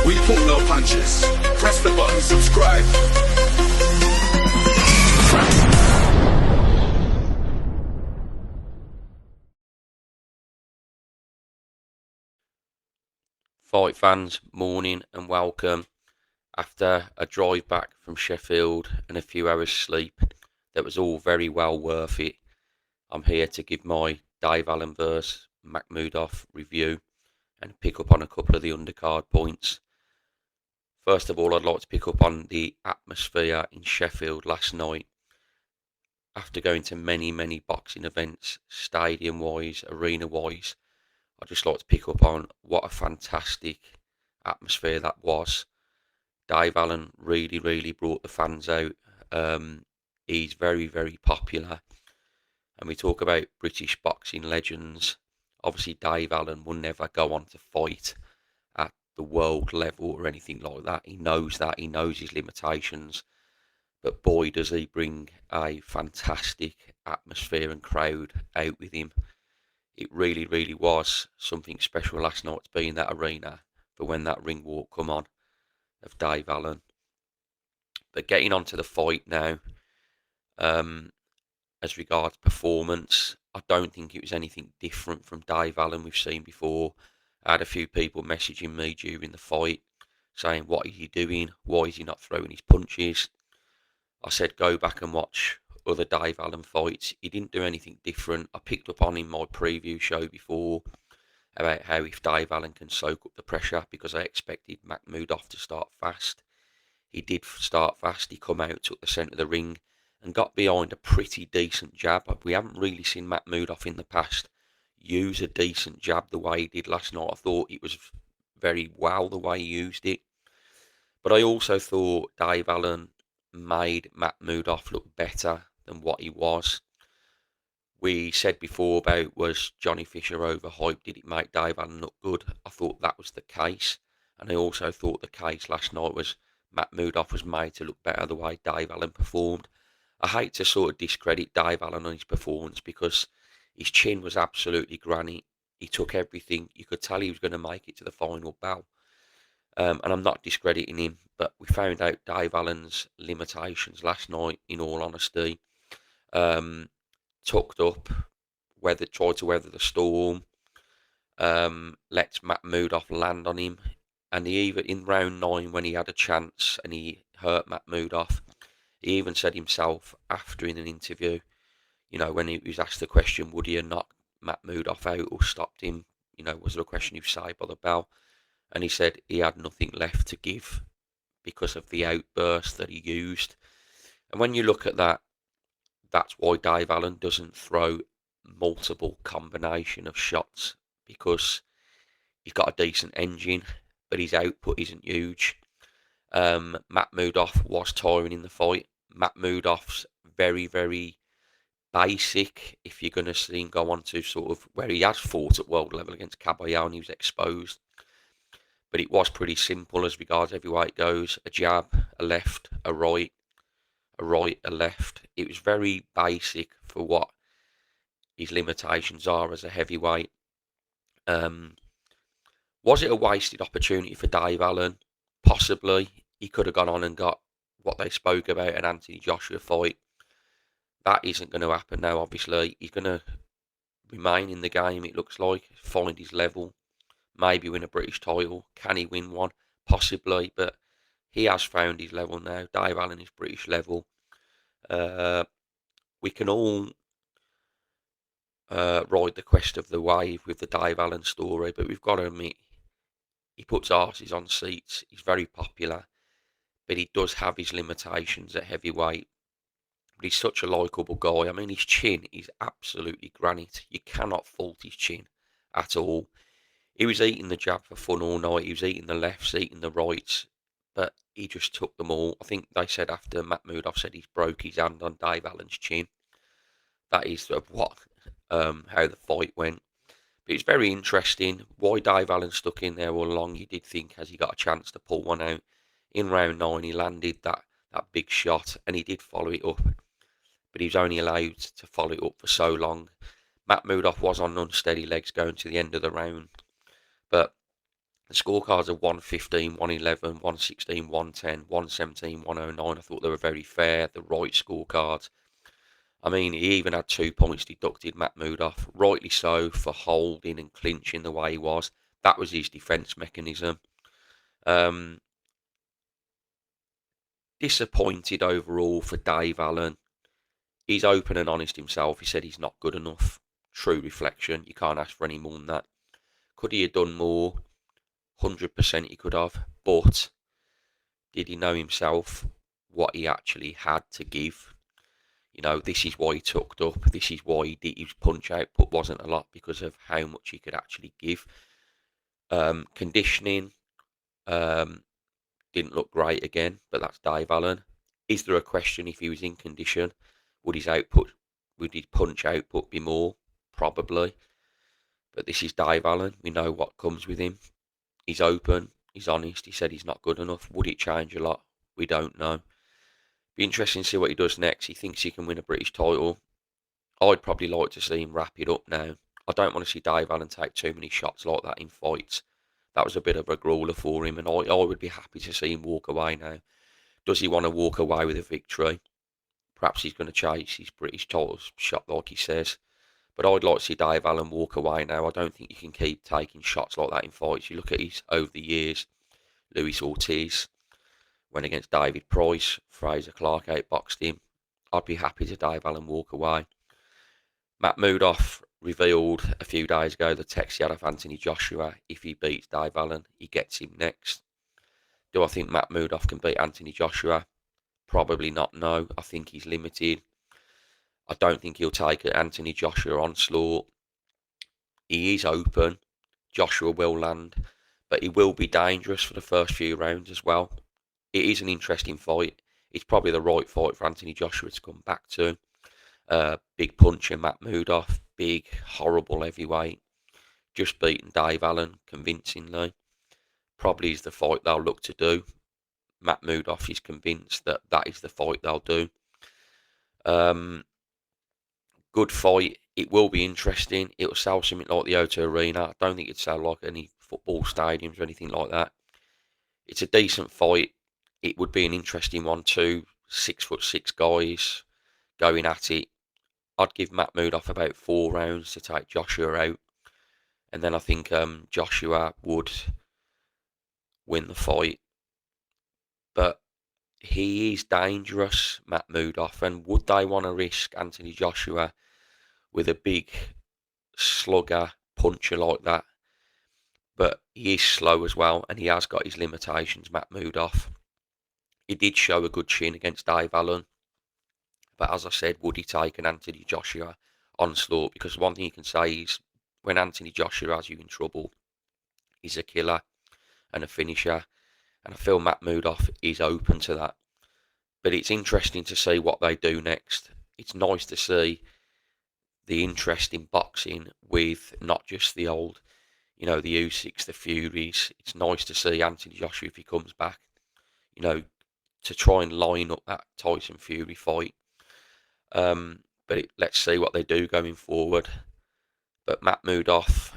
We pull no punches. Press the button, subscribe. Fight fans, morning and welcome. After a drive back from Sheffield and a few hours sleep, that was all very well worth it. I'm here to give my Dave Allen vs Makhmudov review and pick up on a couple of the undercard points. First of all, I'd like to pick up on the atmosphere in Sheffield last night. After going to many boxing events, stadium-wise, arena-wise, I'd just like to pick up on what a fantastic atmosphere that was. Dave Allen really brought the fans out. He's very popular. And we talk about British boxing legends. Obviously, Dave Allen will never go on to fight at the world level or anything like that. He knows that. He knows his limitations. But boy, does he bring a fantastic atmosphere and crowd out with him. It really was something special last night to be in that arena for when that ring walk come on of Dave Allen. But getting on to the fight now, as regards performance, I don't think it was anything different from Dave Allen we've seen before. I had a few people messaging me during the fight saying, what is he doing? Why is he not throwing his punches? I said, go back and watch other Dave Allen fights. He didn't do anything different. I picked up on in my preview show before about how if Dave Allen can soak up the pressure, because I expected Makhmudov to start fast. He did start fast. He come out, took the centre of the ring and got behind a pretty decent jab. We haven't really seen Makhmudov in the past use a decent jab the way he did last night. I thought it was very well the way he used it. But I also thought Dave Allen made Makhmudov look better than what he was. We said before about, was Johnny Fisher overhyped? Did it make Dave Allen look good? I thought that was the case. And I also thought the case last night was Makhmudov was made to look better the way Dave Allen performed. I hate to sort of discredit Dave Allen on his performance because his chin was absolutely granite. He took everything. You could tell he was going to make it to the final bell. And I'm not discrediting him, but we found out Dave Allen's limitations last night, in all honesty. Tucked up, tried to weather the storm, let Makhmudov land on him. And he even, in round 9, when he had a chance and he hurt Makhmudov, he even said himself after in an interview, you know, when he was asked the question, would he have knocked Makhmudov out or stopped him? You know, was there a question of saved by the bell? And he said he had nothing left to give because of the outburst that he used. And when you look at that, that's why Dave Allen doesn't throw multiple combination of shots, because he's got a decent engine, but his output isn't huge. Makhmudov was tiring in the fight. Makhmudov's very basic. If you're going to see him go on to sort of where he has fought at world level against Caballero and he was exposed, but it was pretty simple as regards heavyweight goes. A jab, a left, a right, a left. It was very basic for what his limitations are as a heavyweight. Was it a wasted opportunity for Dave Allen? Possibly. He could have gone on and got what they spoke about an Anthony Joshua fight. That isn't going to happen now, obviously. He's going to remain in the game, it looks like, find his level, maybe win a British title. Can he win one? Possibly, but he has found his level now. Dave Allen is British level. We can all ride the crest of the wave with the Dave Allen story, but we've got to admit, he puts arses on seats. He's very popular, but he does have his limitations at heavyweight. But he's such a likeable guy. I mean, his chin is absolutely granite. You cannot fault his chin at all. He was eating the jab for fun all night. He was eating the lefts, eating the rights, but he just took them all. I think they said after Makhmudov said he's broke his hand on Dave Allen's chin. That is what how the fight went. But it's very interesting why Dave Allen stuck in there all along. You did think, has he got a chance to pull one out? In round 9, he landed that big shot, and he did follow it up. But he was only allowed to follow it up for so long. Makhmudov was on unsteady legs going to the end of the round. But The scorecards are 115, 111, 116, 110, 117, 109. I thought they were very fair, the right scorecards. I mean, he even had 2 points deducted, Makhmudov, rightly so, for holding and clinching the way he was. That was his defence mechanism. Um, Disappointed overall for Dave Allen. He's open and honest himself. He said he's not good enough. True reflection. You can't ask for any more than that. Could he have done more? 100% he could have. But did he know himself what he actually had to give? You know, this is why he tucked up. This is why he did. His punch output wasn't a lot because of how much he could actually give. Conditioning didn't look great again, but that's Dave Allen. Is there a question if he was in condition? Would his punch output be more? Probably. But this is Dave Allen. We know what comes with him. He's open. He's honest. He said he's not good enough. Would it change a lot? We don't know. Be interesting to see what he does next. He thinks he can win a British title. I'd probably like to see him wrap it up now. I don't want to see Dave Allen take too many shots like that in fights. That was a bit of a growler for him, and I would be happy to see him walk away now. Does he want to walk away with a victory? Perhaps he's going to chase his British title shot like he says. But I'd like to see Dave Allen walk away now. I don't think you can keep taking shots like that in fights. You look at his over the years, Luis Ortiz went against David Price, Fraser Clark outboxed him. I'd be happy to Dave Allen walk away. Makhmudov revealed a few days ago the text he had of Anthony Joshua. If he beats Dave Allen, he gets him next. Do I think Makhmudov can beat Anthony Joshua? Probably not, no. I think he's limited. I don't think he'll take Anthony Joshua onslaught. He is open. Joshua will land, but he will be dangerous for the first few rounds as well. It is an interesting fight. It's probably the right fight for Anthony Joshua to come back to. Big puncher Makhmudov, big, horrible heavyweight. Just beaten Dave Allen convincingly. Probably is the fight they'll look to do. Makhmudov is convinced that that is the fight they'll do. Good fight. It will be interesting. It will sell something like the O2 Arena. I don't think it'd sell like any football stadiums or anything like that. It's a decent fight. It would be an interesting one too. 6'6" guys going at it. I'd give Makhmudov about 4 rounds to take Joshua out. And then I think Joshua would win the fight. But he is dangerous, Makhmudov. And would they want to risk Anthony Joshua with a big slugger, puncher like that? But he is slow as well, and he has got his limitations, Makhmudov. He did show a good chin against Dave Allen. But as I said, would he take an Anthony Joshua onslaught? Because one thing you can say is when Anthony Joshua has you in trouble, he's a killer and a finisher. And I feel Makhmudov is open to that. But it's interesting to see what they do next. It's nice to see the interest in boxing with not just the old, the Usyks, the Furies. It's nice to see Anthony Joshua, if he comes back, to try and line up that Tyson Fury fight. But let's see what they do going forward. But Makhmudov,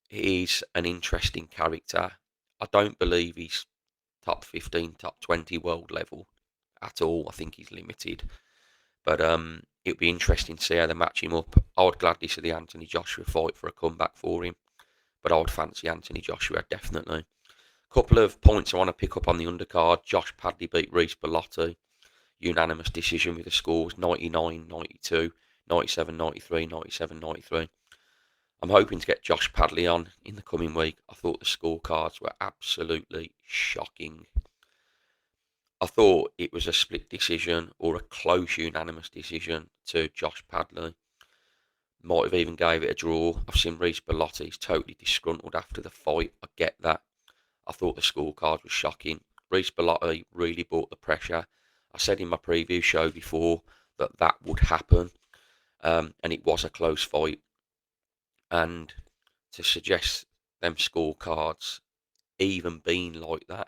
he's an interesting character. I don't believe he's top 15, top 20 world level at all. I think he's limited. But it'll be interesting to see how they match him up. I would gladly see the Anthony Joshua fight for a comeback for him. But I would fancy Anthony Joshua, definitely. Couple of points I want to pick up on the undercard. Josh Padley beat Reece Bellotti. Unanimous decision with the scores 99-92, 97-93, 97-93. I'm hoping to get Josh Padley on in the coming week. I thought the scorecards were absolutely shocking. I thought it was a split decision or a close unanimous decision to Josh Padley. Might have even gave it a draw. I've seen Reece Bellotti. He's totally disgruntled after the fight. I get that. I thought the scorecards were shocking. Reece Bellotti really brought the pressure. I said in my preview show before that would happen. And it was a close fight. And to suggest them scorecards even being like that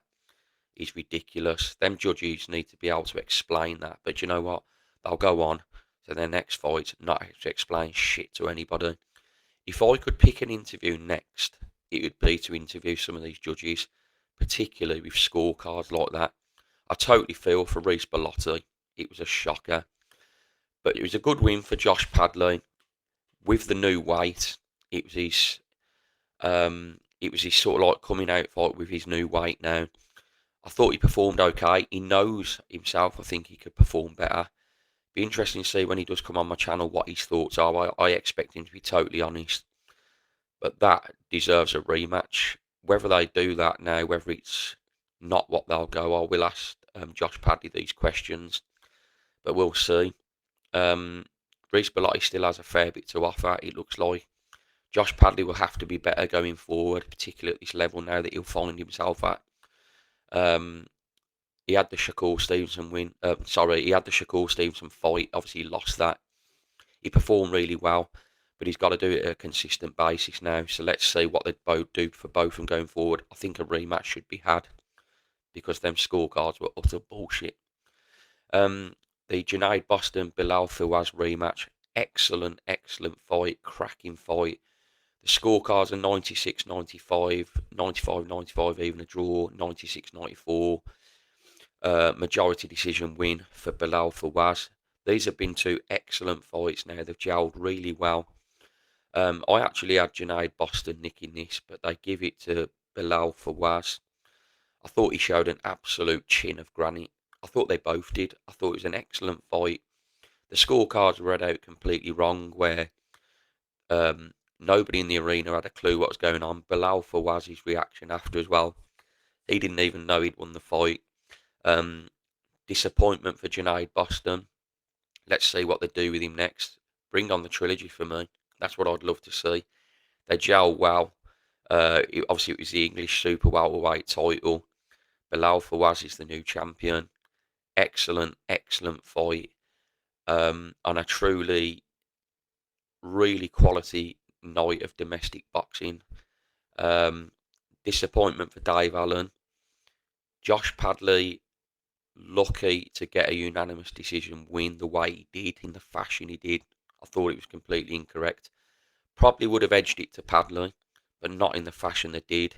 is ridiculous. Them judges need to be able to explain that. But you know what? They'll go on to their next fight, not have to explain shit to anybody. If I could pick an interview next it would be to interview some of these judges, particularly with scorecards like that. I totally feel for Reece Bellotti. It was a shocker, but it was a good win for Josh Padley with the new weight. It was his sort of like coming out fight with his new weight now. I thought he performed okay. He knows himself. I think he could perform better. Be interesting to see when he does come on my channel what his thoughts are. I expect him to be totally honest, but that deserves a rematch. Whether they do that now, whether it's not what they'll go, I will ask Josh Padley these questions, but we'll see. Reece Bellotti still has a fair bit to offer, it looks like. Josh Padley will have to be better going forward, particularly at this level now that he'll find himself at. He had the Shakur Stevenson win. He had the Shakur Stevenson fight. Obviously, he lost that. He performed really well, but he's got to do it at a consistent basis now. So let's see what they both do for both of them going forward. I think a rematch should be had because them scorecards were utter bullshit. The Junaid Boston Bilal Fawaz rematch. Excellent fight. Cracking fight. The scorecards are 96-95, 95-95, even a draw, 96-94. Majority decision win for Bilal Fawaz. These have been two excellent fights now. They've gelled really well. I actually had Junaid Boston nicking this, but they give it to Bilal Fawaz. I thought he showed an absolute chin of granite. I thought they both did. I thought it was an excellent fight. The scorecards were read out completely wrong, where nobody in the arena had a clue what was going on. Bilal Fawaz's reaction after as well. He didn't even know he'd won the fight. Disappointment for Junaid Boston. Let's see what they do with him next. Bring on the trilogy for me. That's what I'd love to see. They gel well. Obviously, it was the English super welterweight title. Bilal Fawaz is the new champion. Excellent fight. On a truly, really quality night of domestic boxing. Disappointment for Dave Allen. Josh Padley, lucky to get a unanimous decision win the way he did, in the fashion he did. I thought it was completely incorrect. Probably would have edged it to Padley, but not in the fashion they did.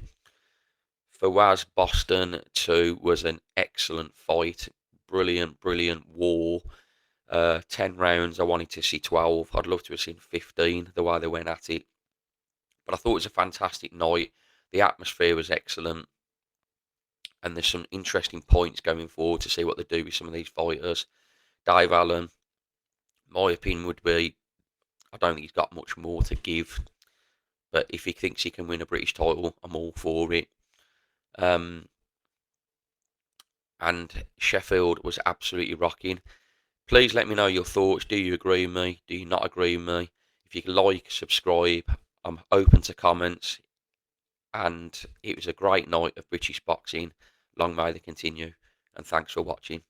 Fawaz Boston 2 was an excellent fight. Brilliant war. 10 rounds. I wanted to see 12. I'd love to have seen 15, the way they went at it. But I thought it was a fantastic night. The atmosphere was excellent. And there's some interesting points going forward to see what they do with some of these fighters. Dave Allen, my opinion would be, I don't think he's got much more to give. But if he thinks he can win a British title, I'm all for it. And Sheffield was absolutely rocking. Please let me know your thoughts. Do you agree with me? Do you not agree with me? If you can like, subscribe. I'm open to comments. And it was a great night of British boxing. Long may they continue. And thanks for watching.